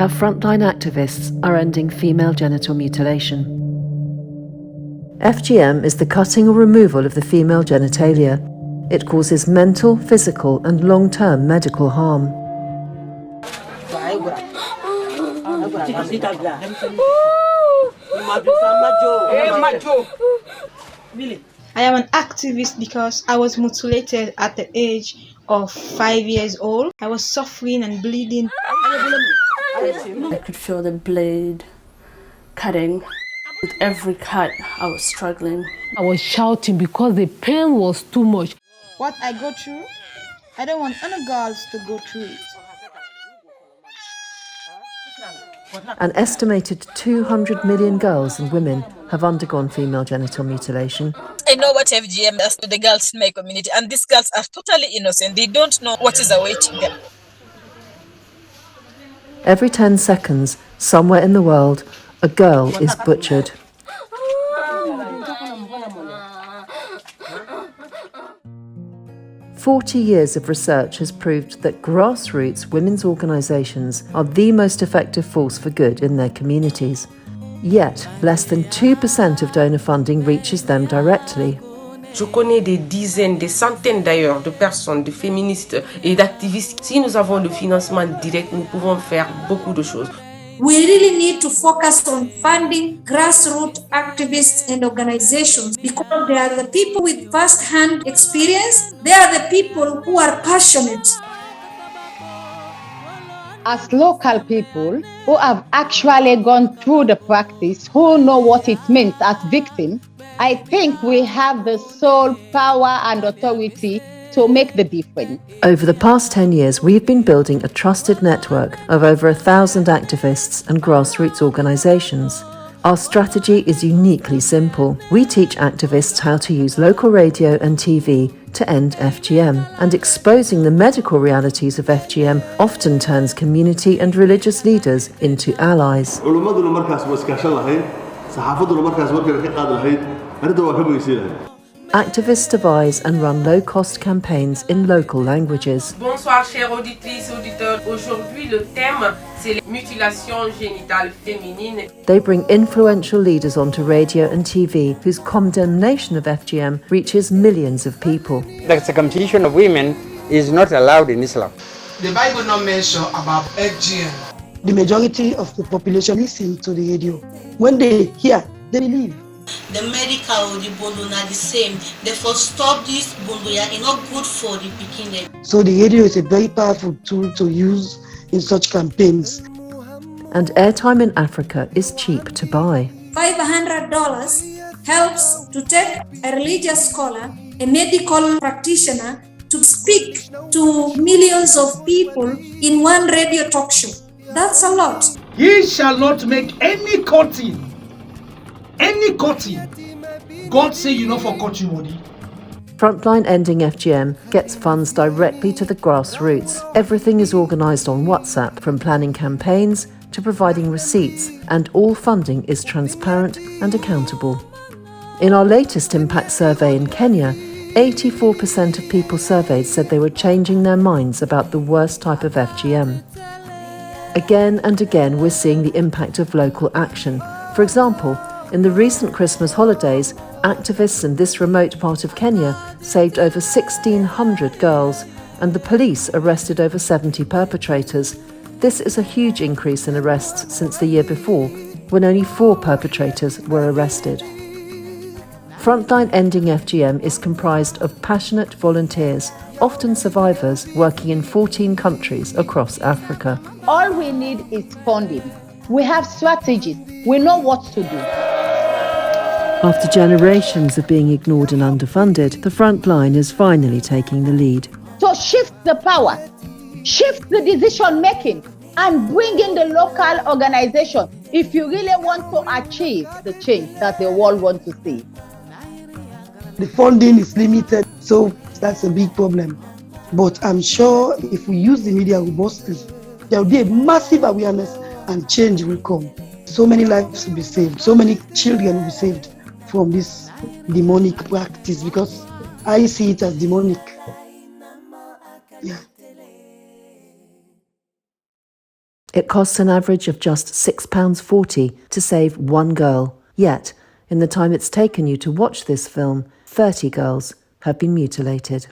how frontline activists are ending female genital mutilation. FGM is the cutting or removal of the female genitalia. It causes mental, physical, and long-term medical harm. I am an activist because I was mutilated at the age of 5 years old. I was suffering and bleeding. I could feel the blade cutting. With every cut, I was struggling. I was shouting because the pain was too much. What I go through, I don't want any girls to go through it. An estimated 200 million girls and women have undergone female genital mutilation. I know what FGM does to the girls in my community, and these girls are totally innocent. They don't know what is awaiting them. Every 10 seconds, somewhere in the world, a girl is butchered. "40 years of research has proved that grassroots women's organisations are the most effective force for good in their communities. Yet, less than 2% of donor funding reaches them directly. Je connais des dizaines, des centaines d'ailleurs de personnes, de féministes et d'activistes. Si nous avons le financement direct, nous pouvons faire beaucoup de choses. We really need to focus on funding grassroots activists and organizations because they are the people with first-hand experience. They are the people who are passionate. As local people who have actually gone through the practice, who know what it means as victims, I think we have the sole power and authority to make the difference. Over the past 10 years, we've been building a trusted network of over 1,000 activists and grassroots organisations. Our strategy is uniquely simple. We teach activists how to use local radio and TV to end FGM, and exposing the medical realities of FGM often turns community and religious leaders into allies. Activists devise and run low-cost campaigns in local languages. Bonsoir chères auditrices et auditeurs. Aujourd'hui le thème c'est les mutilations génitales féminines. They bring influential leaders onto radio and TV whose condemnation of FGM reaches millions of people. The circumcision of women is not allowed in Islam. The Bible not mention about FGM. The majority of the population listen to the radio. When they hear, they believe. The medical, the bondo are the same. Therefore, stop this bondo. It's not good for the beginning. So the radio is a very powerful tool to use in such campaigns. And airtime in Africa is cheap to buy. $500 helps to take a religious scholar, a medical practitioner, to speak to millions of people in one radio talk show. That's a lot. Ye shall not make any cutting. Any cutting. God say you know for cut you money. Frontline Ending FGM gets funds directly to the grassroots. Everything is organised on WhatsApp, from planning campaigns to providing receipts, and all funding is transparent and accountable. In our latest impact survey in Kenya, 84% of people surveyed said they were changing their minds about the worst type of FGM. Again and again, we're seeing the impact of local action. For example, in the recent Christmas holidays, activists in this remote part of Kenya saved over 1,600 girls, and the police arrested over 70 perpetrators. This is a huge increase in arrests since the year before, when only 4 perpetrators were arrested. Frontline Ending FGM is comprised of passionate volunteers, often survivors, working in 14 countries across Africa. All we need is funding. We have strategies. We know what to do. After generations of being ignored and underfunded, the Frontline is finally taking the lead. So shift the power, shift the decision making, and bring in the local organization if you really want to achieve the change that the world wants to see. The funding is limited, so that's a big problem. But I'm sure if we use the media robustly, there will be a massive awareness and change will come. So many lives will be saved, so many children will be saved from this demonic practice, because I see it as demonic. Yeah. It costs an average of just £6.40 to save one girl. Yet, in the time it's taken you to watch this film, 30 girls have been mutilated.